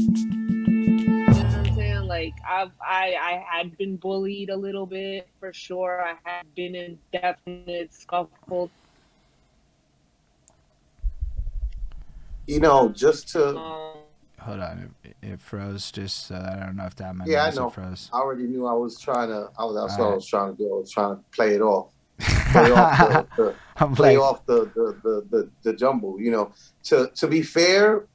You know what I'm saying? Like I had been bullied a little bit for sure. I had been in definite scuffles. Just to Hold on, it froze. Just I don't know if that meant yeah, I also know. froze. I already knew I was trying to. All That's what I right. was trying to do. I was trying to play it off, play off the I'm play like, off the jumble. To be fair,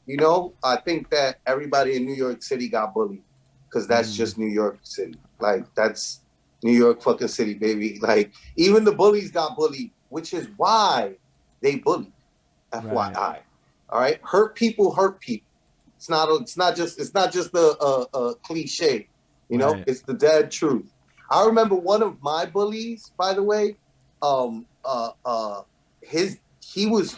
I think that everybody in New York City got bullied because that's mm, just New York City. Like that's New York fucking city, baby. Like even the bullies got bullied, which is why they bully. right, FYI. All right, hurt people hurt people. It's not just a cliche. right. It's the dead truth. I remember one of my bullies, by the way. Um, his he was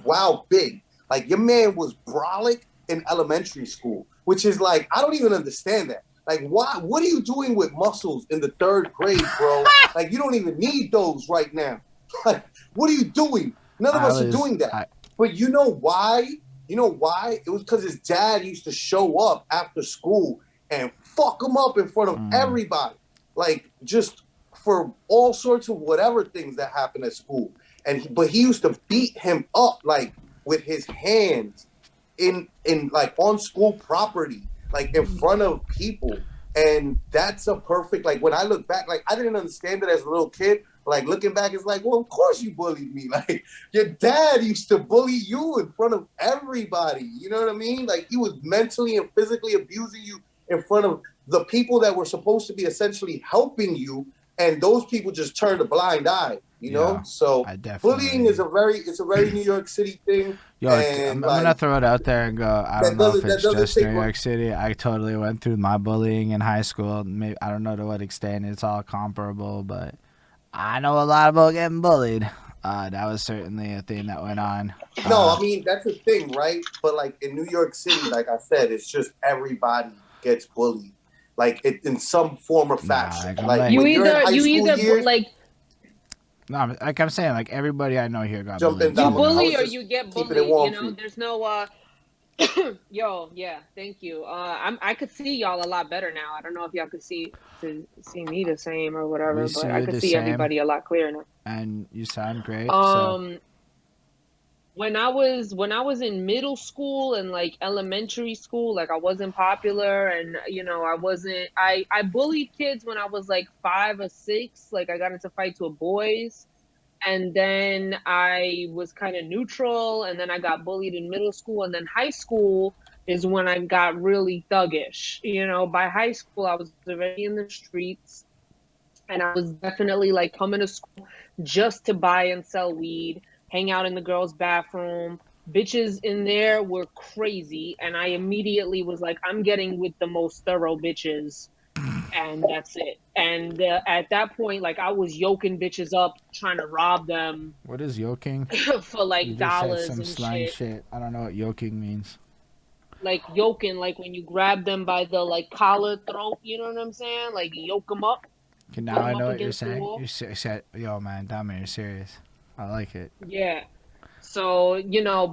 wild big. Like your man was brolic in elementary school, which is like I don't even understand that. Like, why? What are you doing with muscles in the third grade, bro? Like, you don't even need those right now. Like, what are you doing? None of I us are was, doing that. I, But you know why? You know why? It was because his dad used to show up after school and fuck him up in front of mm, everybody. Like, just for all sorts of whatever things that happen at school. But he used to beat him up like with his hands in like on school property, like in front of people. And that's a perfect, like when I look back, like I didn't understand it as a little kid. Like looking back, it's like, well, of course you bullied me. Like your dad used to bully you in front of everybody. You know what I mean? Like he was mentally and physically abusing you in front of the people that were supposed to be essentially helping you, and those people just turned a blind eye. yeah, So I bullying definitely. is a very New York City thing, Yo, and I'm gonna like throw it out there and go. I don't that know if doesn't that it's doesn't just New take much. York City. I totally went through my bullying in high school. Maybe I don't know to what extent it's all comparable, but I know a lot about getting bullied. That was certainly a thing that went on. No, Uh, I mean that's the thing, right? But like in New York City, like I said, it's just everybody gets bullied, like in some form or nah, fashion. like I'm Like like, You when you're in either high you school either years, like no, like I'm saying, like everybody I know here got jump in, bullied you too, Damo. I though. bully was or just you get keeping it bullied, warm for you. there's no yo, yeah, thank you. I could see y'all a lot better now. I don't know if y'all could see me the same or We whatever, see but I you could the see same, everybody a lot clearer now. and you sound great. So Um when I was in middle school and like elementary school, like I wasn't popular, and I wasn't I bullied kids when I was like 5 or 6. Like I got into fights with boys, and then I was kind of neutral, and then I got bullied in middle school, and then high school is when I got really thuggish. By high school I was already in the streets, and I was definitely like coming to school just to buy and sell weed, hang out in the girls' bathroom. Bitches in there were crazy, and I immediately was like, I'm getting with the most thorough bitches, and that's it. And at that point, like I was yoking bitches up, trying to rob them what is yoking? for You like just said dollars some and slang shit. shit. I don't know what yoking means. Like yoking, like when you grab them by the like collar, throat. You know what I'm saying? Like yoke them up, Okay, now put I them know up what you're against the saying. wall. Said, yo, man, Dami, you're serious. I like it. Yeah. So,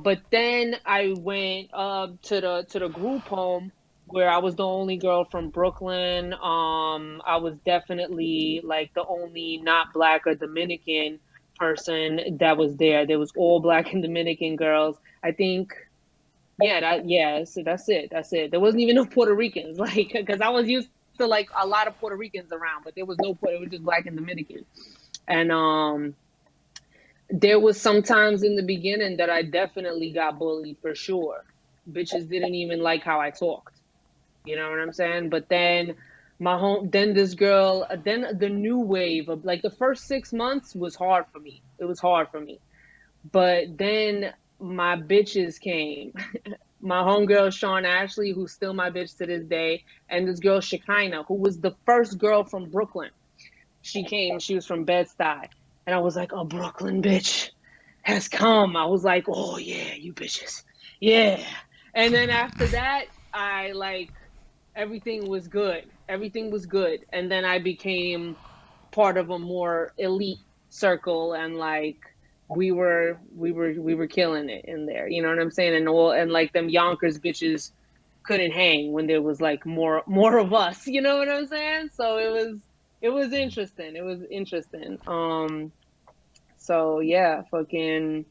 but then I went to the group home where I was the only girl from Brooklyn. I was definitely like the only not black or Dominican person that was there. There was all black and Dominican girls. I think, yeah, so that's it. That's it. There wasn't even no Puerto Ricans, like, because I was used to like a lot of Puerto Ricans around, but there was no Puerto, it was just black and Dominican. And there was sometimes in the beginning that I definitely got bullied for sure. Bitches didn't even like how I talked. You know what I'm saying? But then then this girl, then the new wave of like the first 6 months was hard for me. It was hard for me. But then my bitches came. My homegirl Sean Ashley, who's still my bitch to this day, and this girl Shekinah, who was the first girl from Brooklyn. She came, she was from Bed-Stuy. And I was like, a Brooklyn bitch has come. I was like, oh yeah, you bitches. Yeah. And then after that, I like everything was good. Everything was good. And then I became part of a more elite circle, and like we were killing it in there. You know what I'm saying? And like them Yonkers bitches couldn't hang when there was like more of us. You know what I'm saying? So it was interesting. It was interesting. So yeah, fucking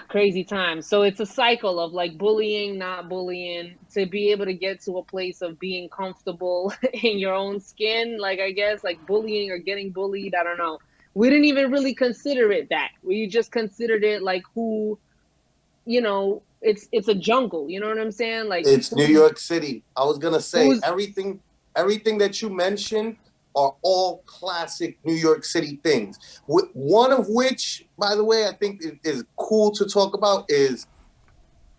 crazy times. So it's a cycle of like bullying, not bullying, to be able to get to a place of being comfortable in your own skin. Like, I guess, like bullying or getting bullied. I don't know. We didn't even really consider it that. We just considered it like who, it's a jungle. You know what I'm saying? Like It's New York City. I was gonna say who's everything that you mentioned are all classic New York City things. One of which, by the way, I think is cool to talk about is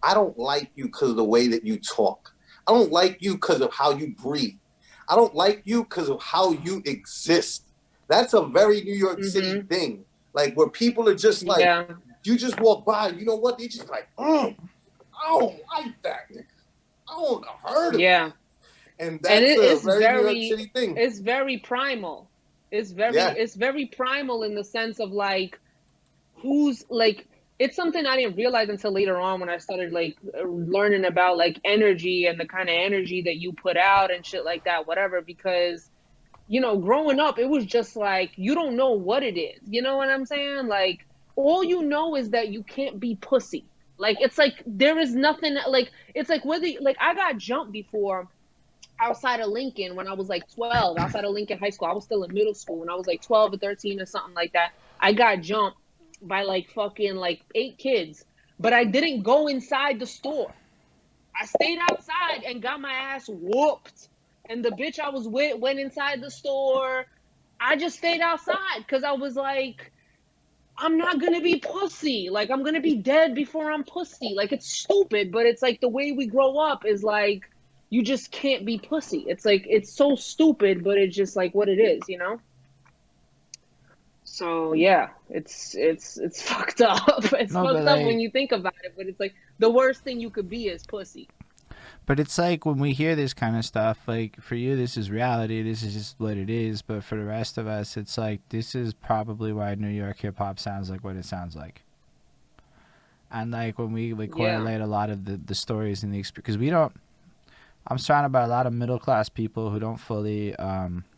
I don't like you because of the way that you talk. I don't like you because of how you breathe. I don't like you because of how you exist. That's a very New York City mm-hmm. thing. Like where people are just like, Yeah. you just walk by, you know what? They just like, I don't like that. I don't heard of Yeah. that. And And that's a very New York City thing. it's very primal. Yeah. It's very primal in the sense of like who's like it's something I didn't realize until later on when I started like learning about like energy and the kind of energy that you put out and shit like that, whatever, because growing up, it was just like you don't know what it is. You know what I'm saying? Like all you know is that you can't be pussy. Like it's like there is nothing like it's like whether like I got jumped before outside of Lincoln when I was like 12, outside of Lincoln High School. I was still in middle school when I was like 12 or 13 or something like that. I got jumped by like fucking like 8 kids, but I didn't go inside the store. I stayed outside and got my ass whooped. And the bitch I was with went inside the store. I just stayed outside because I was like, I'm not gonna be pussy. Like I'm gonna be dead before I'm pussy. Like it's stupid, but it's like the way we grow up is like you just can't be pussy. It's like it's so stupid, but it's just like what it is. So yeah, it's fucked up. It's No, but fucked up when like, you think about it, but it's like the worst thing you could be is pussy. but it's like when we hear this kind of stuff, like for you, this is reality. This is just what it is. But for the rest of us, it's like this is probably why New York hip hop sounds like what it sounds like. And like when we like Yeah. correlate a lot of the stories and the experience, because we don't. I'm surrounded by a lot of middle class people who don't fully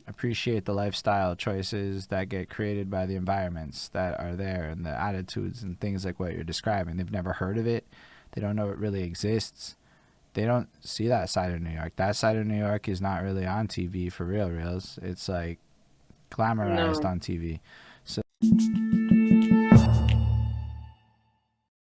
appreciate the lifestyle choices that get created by the environments that are there and the attitudes and things like what you're describing. They've never heard of it. They don't know it really exists. They don't see that side of New York. That side of New York is not really on TV for reals. It's like glamorized No. on TV. So